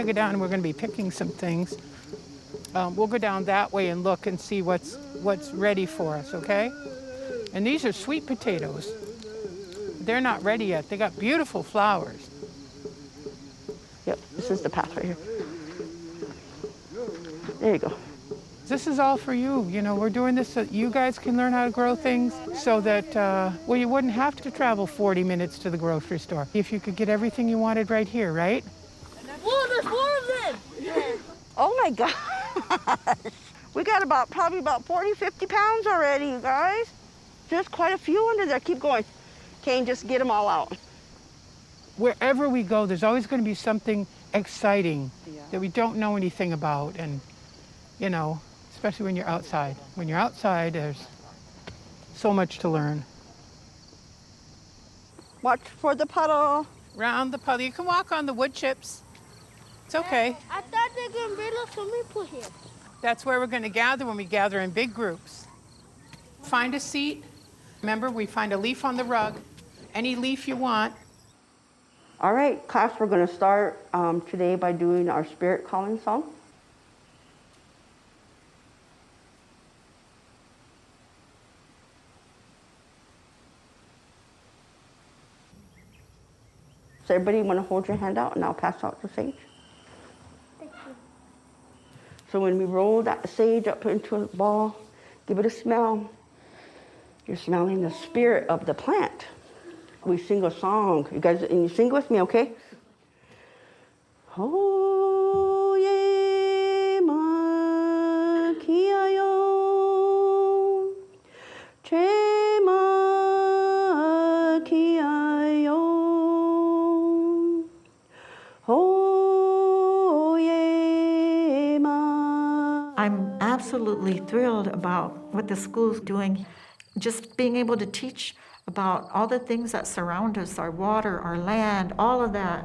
to go down and we're going to be picking some things. We'll go down that way and look and see what's ready for us, okay? And these are sweet potatoes. They're not ready yet. They got beautiful flowers. Yep, this is the path right here. There you go. This is all for you. You know, we're doing this so you guys can learn how to grow things so that, well, you wouldn't have to travel 40 minutes to the grocery store if you could get everything you wanted right here, right? Whoa, there's more of them! Oh my God. We got probably about 40, 50 pounds already, you guys. There's quite a few under there. Keep going. Kane, just get them all out. Wherever we go, there's always going to be something exciting that we don't know anything about. And, you know, especially when you're outside. When you're outside, there's so much to learn. Watch for the puddle. Round the puddle. You can walk on the wood chips. It's okay. I thought they were going to build a swimming pool here. That's where we're going to gather when we gather in big groups. Find a seat. Remember, we find a leaf on the rug. Any leaf you want. All right, class, we're going to start today by doing our spirit calling song. So everybody want to hold your hand out and I'll pass out the sage. Thank you. So when we roll that sage up into a ball, give it a smell. You're smelling the spirit of the plant. We sing a song. You guys, and you sing with me, okay? Oh, ye ma kiayo, che ma kiayo, oh, ye ma. I'm absolutely thrilled about what the school's doing. Just being able to teach about all the things that surround us, our water, our land, all of that,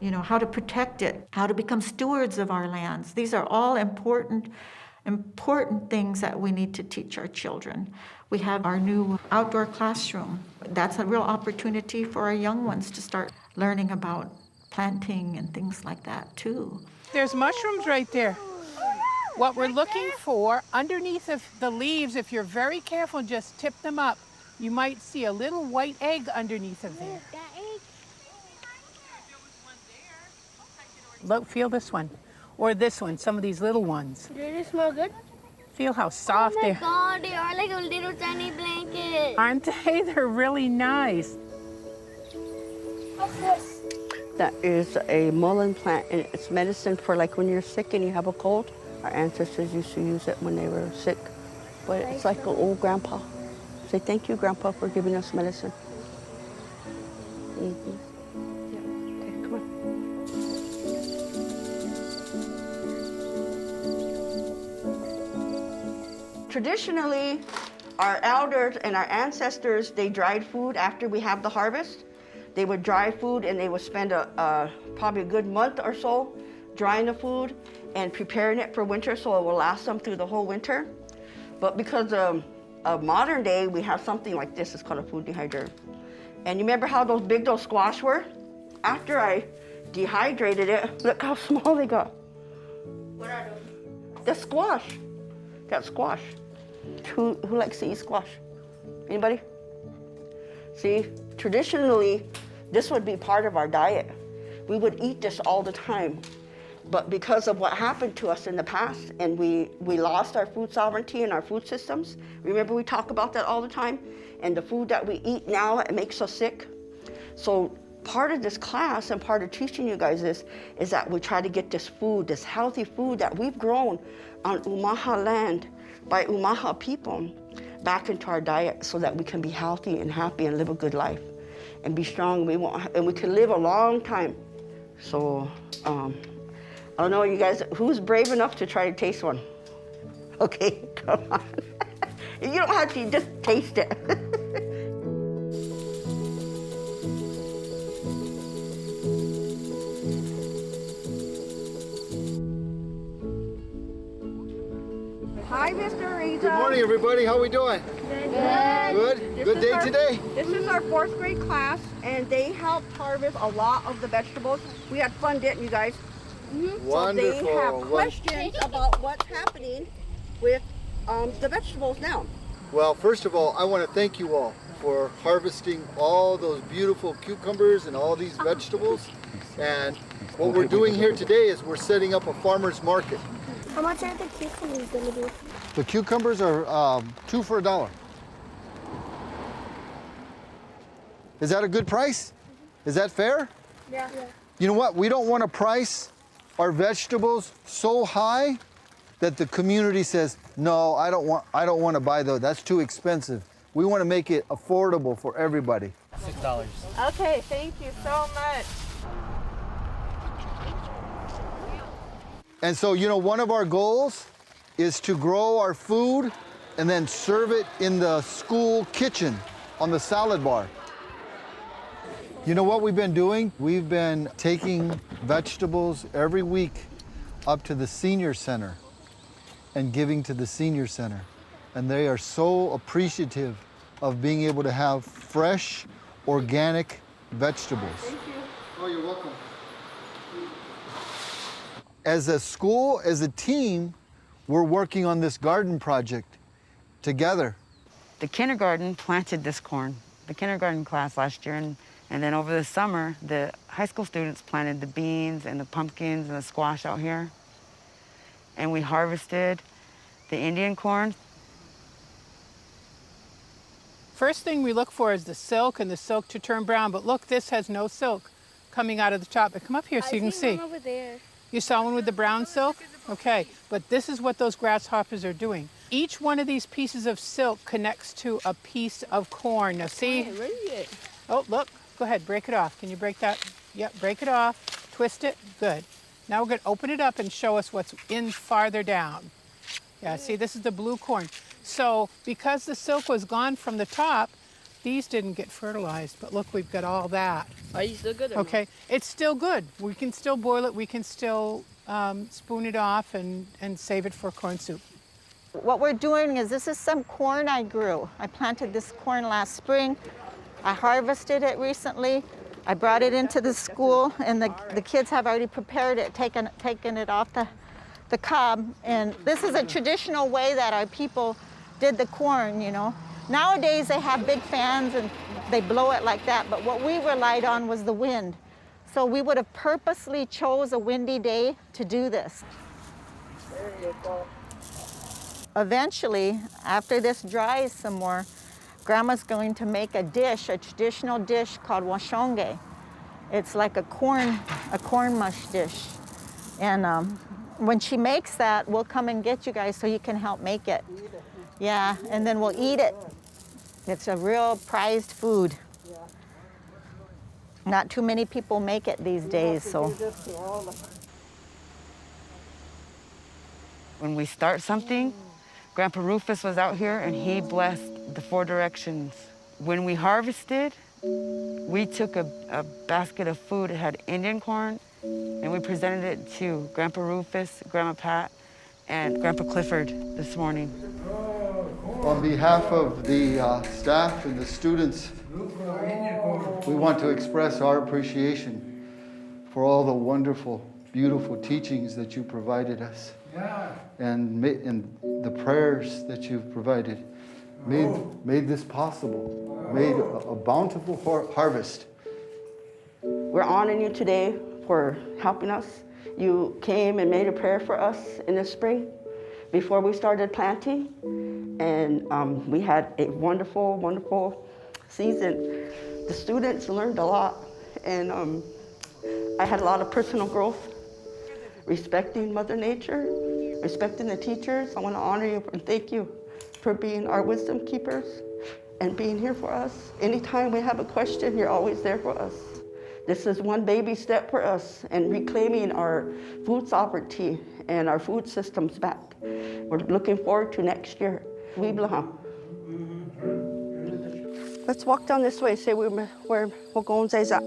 you know, how to protect it, how to become stewards of our lands. These are all important things that we need to teach our children. We have our new outdoor classroom. That's a real opportunity for our young ones to start learning about planting and things like that too. There's mushrooms right there. What we're looking for, underneath of the leaves, if you're very careful, just tip them up, you might see a little white egg underneath of there. Look, feel this one, or this one, some of these little ones. Do they smell good? Feel how soft they are. Oh my God, they are like a little tiny blanket. Aren't they? They're really nice. What's this? That is a mullein plant, and it's medicine for like when you're sick and you have a cold. Our ancestors used to use it when they were sick, but it's like an old grandpa. Say thank you, Grandpa, for giving us medicine. Mm-hmm. Yeah. Okay, come on. Traditionally, our elders and our ancestors, they dried food after we have the harvest. They would dry food and they would spend probably a good month or so drying the food and preparing it for winter so it will last them through the whole winter. But because of modern day, we have something like this. It's called a food dehydrator. And you remember how big those squash were? After I dehydrated it, look how small they got. What are those? The squash. That squash. Who likes to eat squash? Anybody? See, traditionally, this would be part of our diet. We would eat this all the time. But because of what happened to us in the past, and we lost our food sovereignty and our food systems, remember we talk about that all the time, and the food that we eat now, it makes us sick. So part of this class and part of teaching you guys is that we try to get this food, this healthy food that we've grown on Omaha land by Omaha people back into our diet so that we can be healthy and happy and live a good life and be strong. And we can live a long time. So, I don't know, you guys, who's brave enough to try to taste one? Okay, come on. You don't have to, just taste it. Hi, Mr. Reza. Good morning, everybody. How we doing? Good. Good? Good day today? This is our 4th grade class, and they helped harvest a lot of the vegetables. We had fun, didn't you guys? So they have Wonderful. questions about what's happening with the vegetables now. Well, first of all, I want to thank you all for harvesting all those beautiful cucumbers and all these vegetables. And what we're doing here today is we're setting up a farmer's market. How much are the cucumbers going to be? The cucumbers are 2 for $1. Is that a good price? Is that fair? Yeah. You know what? We don't want to price our vegetables so high that the community says, no, I don't want to buy those. That's too expensive. We want to make it affordable for everybody. $6. Okay, thank you so much. And so, you know, one of our goals is to grow our food and then serve it in the school kitchen on the salad bar. You know what we've been doing? We've been taking vegetables every week up to the senior center and giving to the senior center. And they are so appreciative of being able to have fresh, organic vegetables. Thank you. Oh, you're welcome. As a school, as a team, we're working on this garden project together. The kindergarten planted this corn, the kindergarten class last year, and then over the summer, the high school students planted the beans and the pumpkins and the squash out here. And we harvested the Indian corn. First thing we look for is the silk and the silk to turn brown. But look, this has no silk coming out of the top. But come up here so you can see. One over there. You saw one with the brown silk? Okay, but this is what those grasshoppers are doing. Each one of these pieces of silk connects to a piece of corn. Now see? Oh, look, go ahead, break it off. Can you break that? Yep, break it off, twist it, good. Now we're gonna open it up and show us what's in farther down. Yeah, see, this is the blue corn. So because the silk was gone from the top, these didn't get fertilized, but look, we've got all that. Are you still good? Okay, it's still good. We can still boil it. We can still spoon it off and save it for corn soup. What we're doing is, this is some corn I grew. I planted this corn last spring. I harvested it recently. I brought it into the school, and the kids have already prepared it, taken it off the cob. And this is a traditional way that our people did the corn, you know. Nowadays they have big fans and they blow it like that, but what we relied on was the wind. So we would have purposely chose a windy day to do this. There you go. Eventually, after this dries some more, Grandma's going to make a dish, a traditional dish called washonge. It's like a corn mush dish. And when she makes that, we'll come and get you guys so you can help make it. Yeah, and then we'll eat it. It's a real prized food. Not too many people make it these days, so. When we start something, Grandpa Rufus was out here and he blessed the 4 directions. When we harvested, we took a basket of food. It had Indian corn, and we presented it to Grandpa Rufus, Grandma Pat, and Grandpa Clifford this morning. On behalf of the staff and the students, we want to express our appreciation for all the wonderful, beautiful teachings that you provided us, and the prayers that you've provided made this possible, made a bountiful harvest. We're honoring you today for helping us. You came and made a prayer for us in the spring before we started planting, and we had a wonderful, wonderful season. The students learned a lot, and I had a lot of personal growth, respecting Mother Nature, respecting the teachers. I want to honor you and thank you for being our wisdom keepers and being here for us. Anytime we have a question, you're always there for us. This is one baby step for us in reclaiming our food sovereignty and our food systems back. We're looking forward to next year. Let's walk down this way. Say where we're going. Come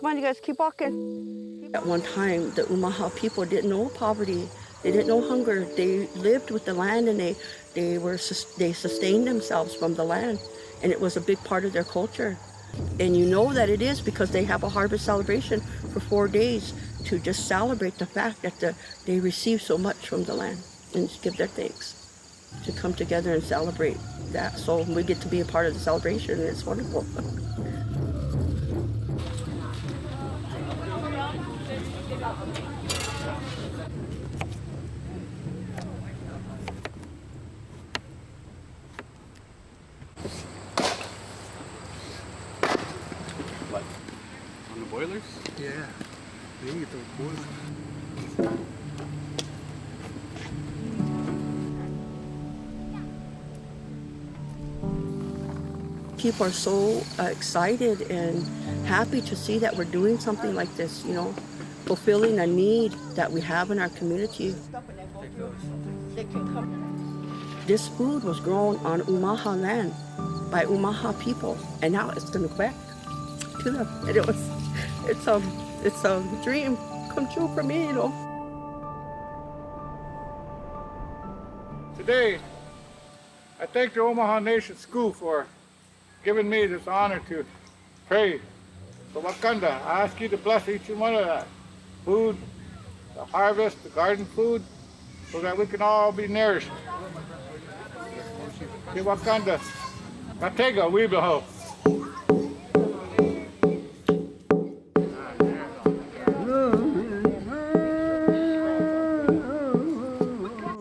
on, you guys, keep walking. At one time, the Omaha people didn't know poverty. They didn't know hunger. They lived with the land, and they sustained themselves from the land, and it was a big part of their culture. And you know that it is because they have a harvest celebration for 4 days to just celebrate the fact that they receive so much from the land and give their thanks, to come together and celebrate that. So we get to be a part of the celebration, and it's wonderful. On the boilers? Yeah. You can get those boilers. People are so excited and happy to see that we're doing something like this, you know, fulfilling a need that we have in our community. This food was grown on Omaha land by Omaha people, and now it's going to go back to them. And it's a dream come true for me, you know. Today, I thank the Umó̓ho̓ Nation School for giving me this honor to pray for Wakanda. I ask you to bless each one of that food, the harvest, the garden food, so that we can all be nourished. Que Wakanda, Katega, Weebaho.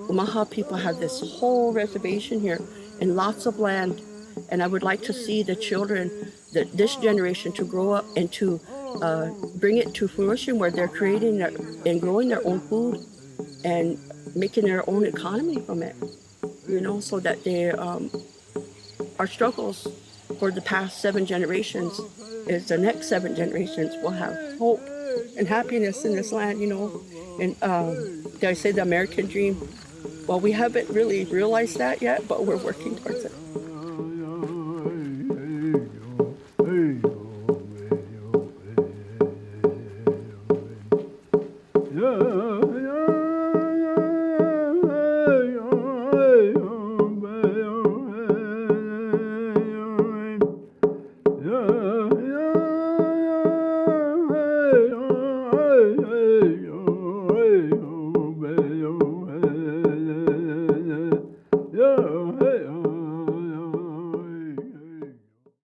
Omaha people have this whole reservation here and lots of land, and I would like to see the children, this generation, to grow up and to bring it to fruition where they're creating and growing their own food and making their own economy from it, you know, so that they, our struggles for the past 7 generations is the next 7 generations will have hope and happiness in this land, you know. And did I say the American dream? Well, we haven't really realized that yet, but we're working towards it.